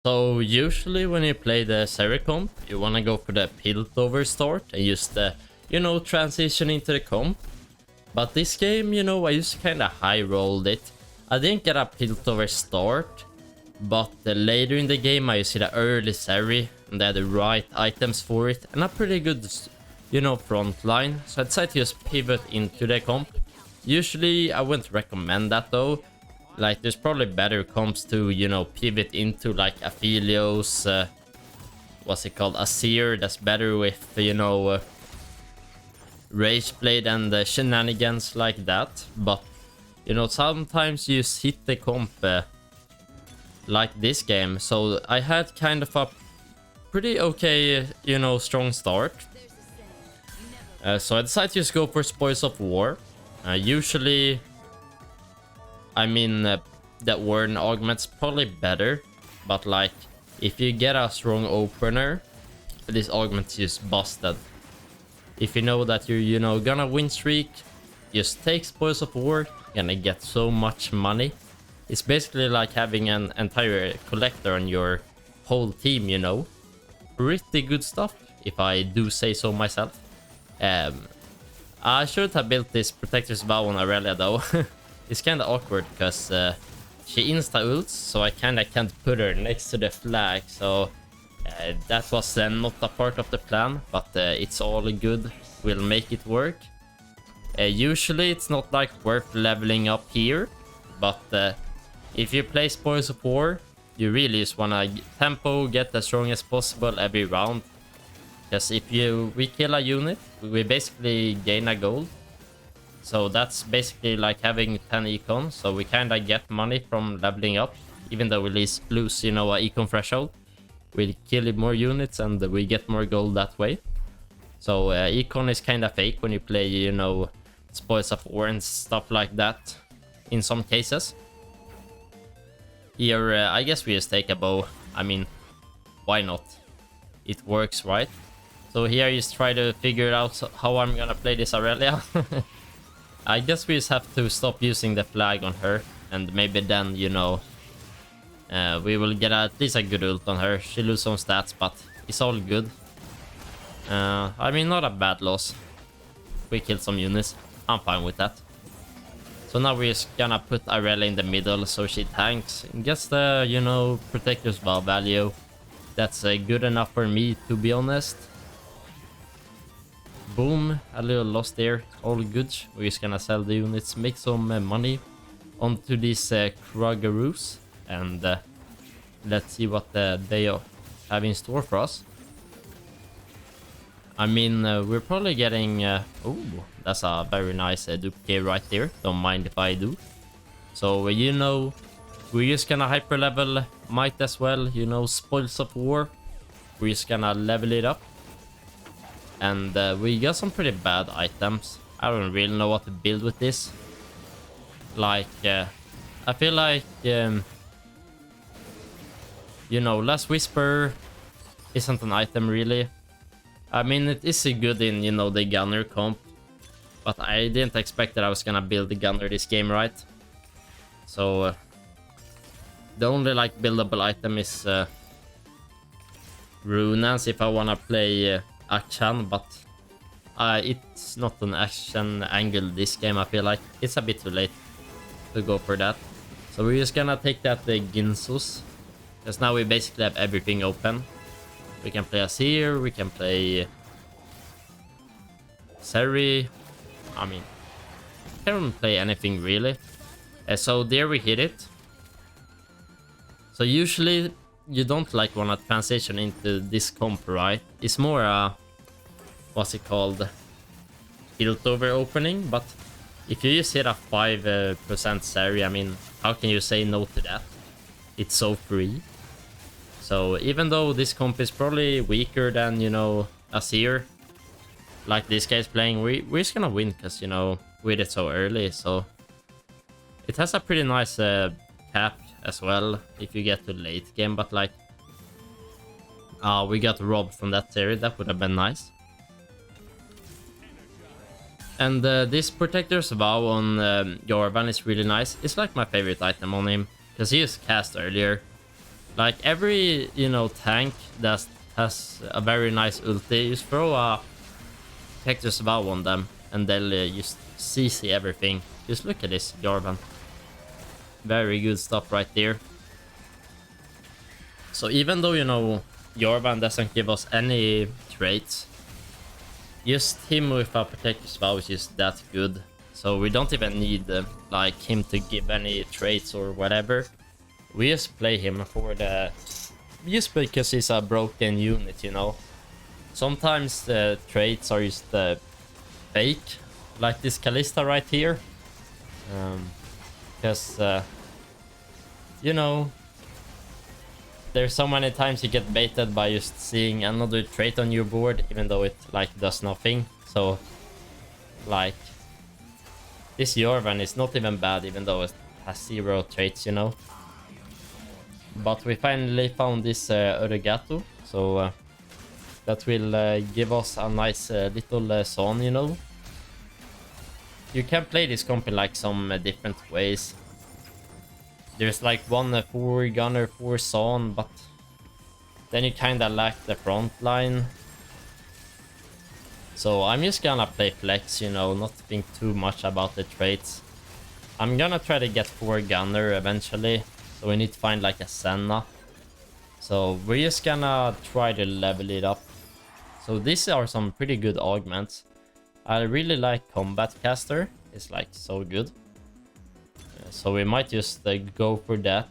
So usually when you play the Zeri comp, you want to go for the Piltover start and use the, transition into the comp. But this game, I just kind of high rolled it. I didn't get a Piltover start, but later in the game I used the early Zeri and they had the right items for it and a pretty good, front line. So I decided to just pivot into the comp. Usually I wouldn't recommend that though. Like, there's probably better comps to, pivot into, like, Aphelios, what's it called, Azir, that's better with, Rageblade and shenanigans like that. But, sometimes you just hit the comp like this game. So I had kind of a pretty okay, strong start. So I decided to just go for Spoils of War. Usually... I mean, that Warden augment's probably better, but like, if you get a strong opener, this augment's just busted. If you know that you're, gonna win streak, just take Spoils of War, you're gonna get so much money. It's basically like having an entire collector on your whole team, Pretty good stuff, if I do say so myself. I should have built this Protector's Vow on Aurelia though. It's kind of awkward because she insta-ults, so I kind of can't put her next to the flag. So that was not a part of the plan, but it's all good. We'll make it work. Usually it's not like worth leveling up here, but if you play Spoils of War, you really just want to tempo, get as strong as possible every round. Because if we kill a unit, we basically gain a gold. So that's basically like having 10 econ, so we kinda get money from leveling up, even though we lose, a econ threshold. We kill more units and we get more gold that way. So econ is kinda fake when you play, Spoils of War and stuff like that, in some cases. Here, I guess we just take a bow. I mean, why not? It works, right? So here I just try to figure out how I'm gonna play this Aurelia. I guess we just have to stop using the flag on her, and maybe then, we will get at least a good ult on her. She loses some stats, but it's all good. I mean, not a bad loss. We killed some units. I'm fine with that. So now we're just gonna put Aurelia in the middle so she tanks and gets the, Protector's Vow value. That's good enough for me, to be honest. Boom, a little loss there, all good. We're just gonna sell the units, make some money onto these Kragaroos, and let's see what they have in store for us. I mean, we're probably getting... oh, that's a very nice duplicate right there, don't mind if I do. So, we're just gonna hyper level Might as well, Spoils of War. We're just gonna level it up. And we got some pretty bad items. I don't really know what to build with this. Like, I feel like, Last Whisper isn't an item really. I mean, it is good in, the Gunner comp. But I didn't expect that I was gonna build the Gunner this game, right? So, the only, like, buildable item is Runas if I wanna play... Action, but it's not an action angle this game. I feel like it's a bit too late to go for that, so we're just gonna take that Ginsus, because now we basically have everything open. We can play Azir, we can play Zeri. I mean, can't play anything really. So there we hit it. So usually you don't like wanna transition into this comp, right? It's more what's it called, Piltover opening. But if you just hit a 5% Zeri, I mean, how can you say no to that? It's so free. So even though this comp is probably weaker than, Azir, like this guy's playing, we're just gonna win because, we did it so early. So it has a pretty nice cap as well if you get to late game, but like, we got robbed from that Zeri. That would have been nice. And this Protector's Vow on Jorvan is really nice. It's like my favorite item on him, because he used cast earlier. Like every, you know, tank that has a very nice ulti, you throw a Protector's Vow on them and they'll just CC everything. Just look at this Jarvan. Very good stuff right there. So even though, you know, Jarvan doesn't give us any traits, just him with a Protector's Vow is just that good. So we don't even need like him to give any traits or whatever. We just play him for the... just because he's a broken unit, you know. Sometimes the traits are just fake, like this Kalista right here. Because, you know, there's so many times you get baited by just seeing another trait on your board, even though it, like, does nothing. So, like, this Jarvan is not even bad, even though it has 0 traits, you know. But we finally found this Arigato, so that will give us a nice little zone, you know. You can play this comp in like some different ways. There's like one for Gunner, for zone, but then you kinda lack the front line. So I'm just gonna play flex, you know, not think too much about the traits. I'm gonna try to get 4 Gunner eventually. So we need to find like a Senna. So we're just gonna try to level it up. So these are some pretty good augments. I really like Combat Caster. It's like so good. So we might just go for that.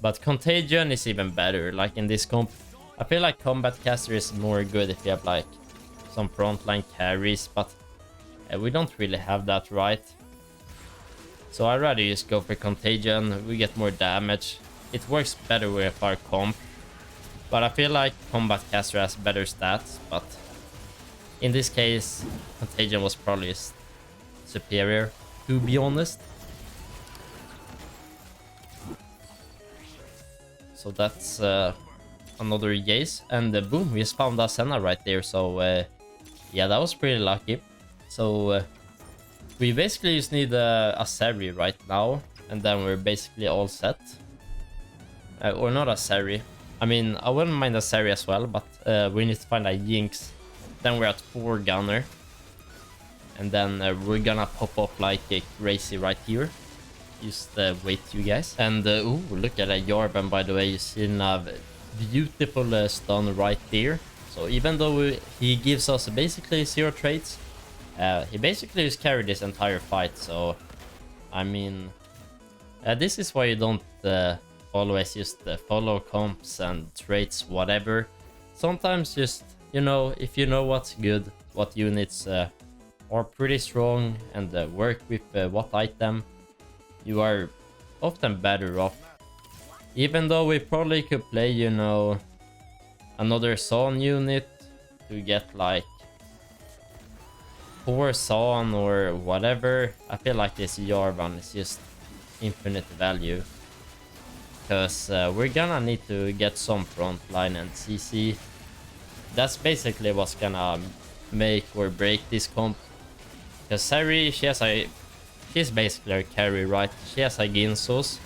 But Contagion is even better. Like in this comp, I feel like Combat Caster is more good if you have like some frontline carries. But we don't really have that, right? So I'd rather just go for Contagion. We get more damage. It works better with our comp. But I feel like Combat Caster has better stats. But in this case, Contagion was probably superior, to be honest. So that's another yes. And boom, we just found a Senna right there. So yeah, that was pretty lucky. So... we basically just need a Zeri right now, and then we're basically all set. Or not a Zeri. I mean, I wouldn't mind a Zeri as well, but we need to find a Jinx. Then we're at 4 Gunner. And then we're gonna pop up like a crazy right here. Just wait, you guys. And ooh, look at that Jarvan, by the way. You see a beautiful stun right there. So even though he gives us basically 0 traits, he basically just carried this entire fight. So I mean, this is why you don't always just follow comps and traits, whatever. Sometimes just, you know, if you know what's good, what units are pretty strong, and work with what item, you are often better off. Even though we probably could play, you know, another Zone unit to get like 4 Zone or whatever, I feel like this Jarvan is just infinite value. Because we're gonna need to get some frontline and CC. That's basically what's gonna make or break this comp. Because Zeri, she's basically a carry, right? She has a Ginsos.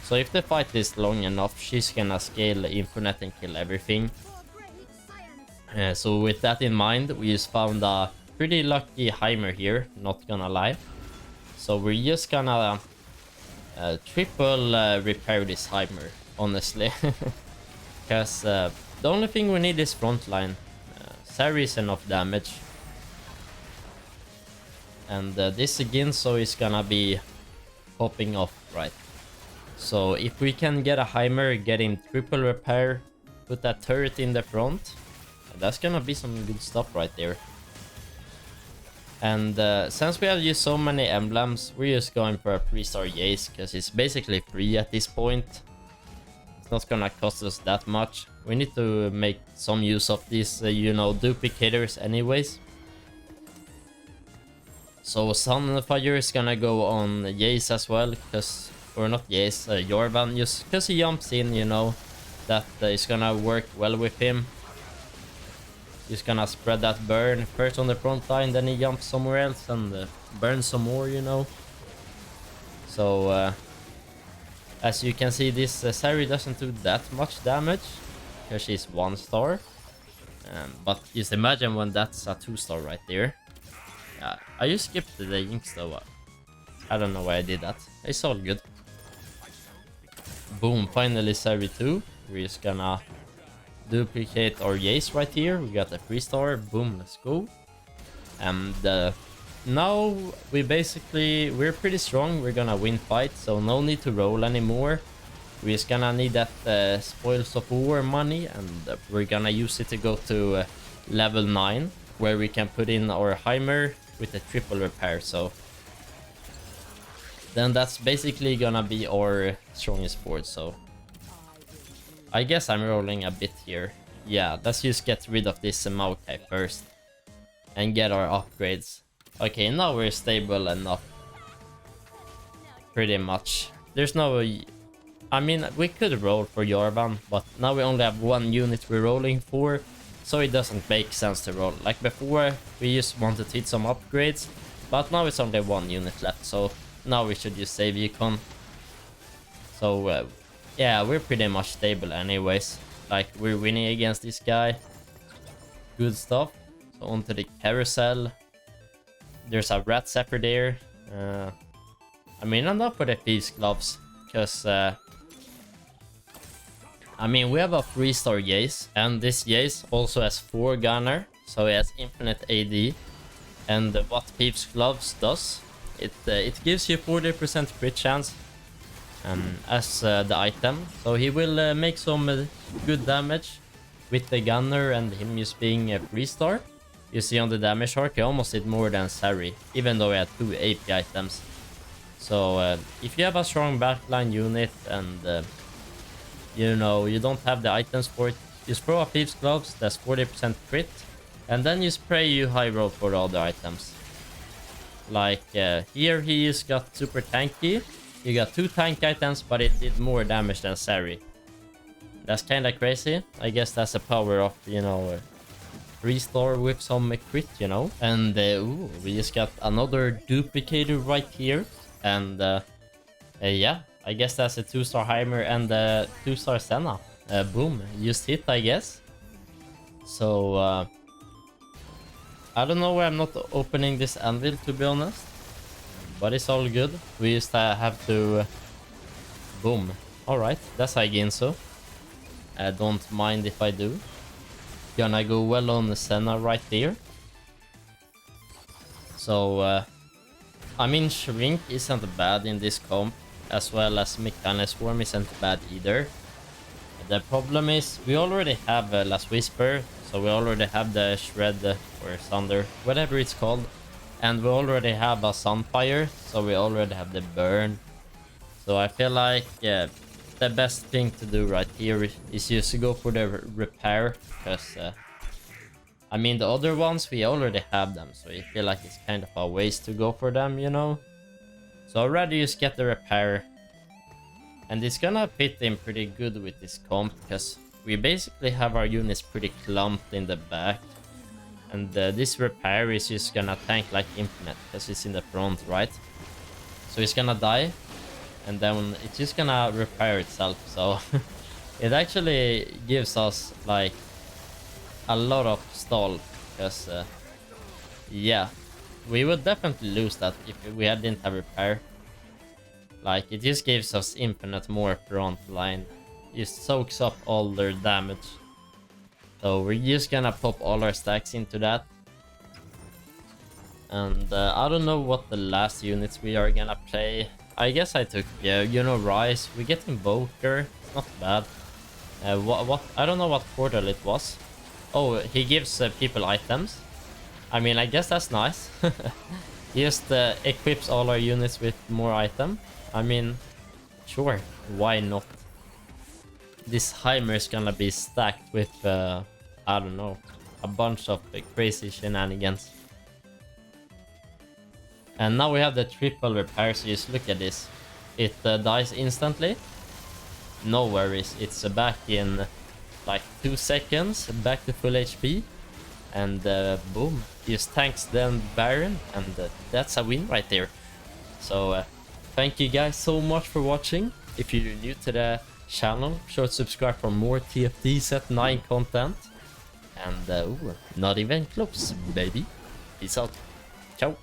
So if the fight is long enough, she's gonna scale infinite and kill everything. So with that in mind, we just found a pretty lucky Heimer here, not gonna lie. So we're just gonna triple repair this Heimer, honestly. Because the only thing we need is frontline. Zeri is enough damage. And this Ginso is gonna be popping off, right? So if we can get a Heimer, get him triple repair, put that turret in the front, that's gonna be some good stuff right there. And since we have used so many emblems, we're just going for a 3-star Jace, because it's basically free at this point. It's not gonna cost us that much. We need to make some use of these, you know, duplicators anyways. So Sunfire is gonna go on Jace as well, because... or not Jace, Jarvan, just because he jumps in, you know. That is gonna work well with him. He's gonna spread that burn first on the front line, then he jumps somewhere else and burns some more, you know. So As you can see, this Zeri doesn't do that much damage because she's 1 star. But just imagine when that's a 2 star right there. Yeah, I just skipped the Jinx though. I don't know why I did that. It's all good. Boom, finally Zeri 2. We're just gonna duplicate our Jace right here. We got a 3 star. Boom, let's go. And now we're pretty strong. We're gonna win fight, so no need to roll anymore. We're just gonna need that spoils of war money, and we're gonna use it to go to level 9, where we can put in our Heimer with a triple repair. So then that's basically gonna be our strongest board. So I guess I'm rolling a bit here. Yeah, let's just get rid of this Maokai first and get our upgrades. Okay, now we're stable enough. Pretty much. There's no... I mean, we could roll for Jarvan, but now we only have 1 unit we're rolling for, so it doesn't make sense to roll. Like before, we just wanted to hit some upgrades, but now it's only 1 unit left, so now we should just save Econ. So, yeah, we're pretty much stable anyways. Like, we're winning against this guy. Good stuff. So, onto the carousel. There's a rat zapper there. I mean, I'm not for the Thieves Gloves, because... I mean, we have a 3 star Jace, and this Jace also has 4 Gunner, so he has infinite AD. And what Thieves Gloves does, it gives you 40% crit chance as the item. So he will make some good damage with the Gunner and him just being a 3 star. You see on the damage arc, he almost did more than Zeri, even though he had 2 AP items. So if you have a strong backline unit and you know, you don't have the items for it, just throw a Thieves Gloves, that's 40% crit, and then you spray you high roll for the other items. Like here he just got super tanky. You got 2 tank items, but it did more damage than Zeri. That's kinda crazy. I guess that's the power of, you know, 3 star with some crit, you know. And ooh, we just got another duplicator right here. And yeah, I guess that's a 2 star Heimer and a 2 star Senna. Boom, just hit, I guess. So I don't know why I'm not opening this anvil, to be honest, but it's all good. We just have to boom. All right, that's high Ginso. I don't mind if I do. Gonna go well on the Senna right there. So I mean, Shrink isn't bad in this comp, as well as Mechanic Swarm isn't bad either. The problem is we already have Last Whisper, so we already have the Shred or Thunder, whatever it's called, and we already have a Sunfire, so we already have the Burn. So I feel like the best thing to do right here is just to go for the repair, because I mean, the other ones we already have them, so I feel like it's kind of a waste to go for them, you know. So I'd rather just get the repair. And it's gonna fit in pretty good with this comp, because we basically have our units pretty clumped in the back. And this repair is just gonna tank like infinite, because it's in the front, right? So it's gonna die, and then it's just gonna repair itself. So it actually gives us like a lot of stall, because yeah, we would definitely lose that if we didn't have repair. Like, it just gives us infinite more front line. It soaks up all their damage. So we're just gonna pop all our stacks into that. And I don't know what the last units we are gonna play. I guess I took, yeah, you know, Rise. We get Invoker, not bad. What I don't know what portal it was. Oh, he gives people items. I mean, I guess that's nice. He just equips all our units with more item. I mean, sure, why not? This Heimer is gonna be stacked with, I don't know, a bunch of crazy shenanigans. And now we have the triple repair, so just look at this. It dies instantly. No worries, it's back in like 2 seconds, back to full HP. And boom, just tanks then Baron, and that's a win right there. So thank you guys so much for watching. If you're new to the channel, be sure to subscribe for more TFT set 9 content. And ooh, not even close, baby. Peace out. Ciao.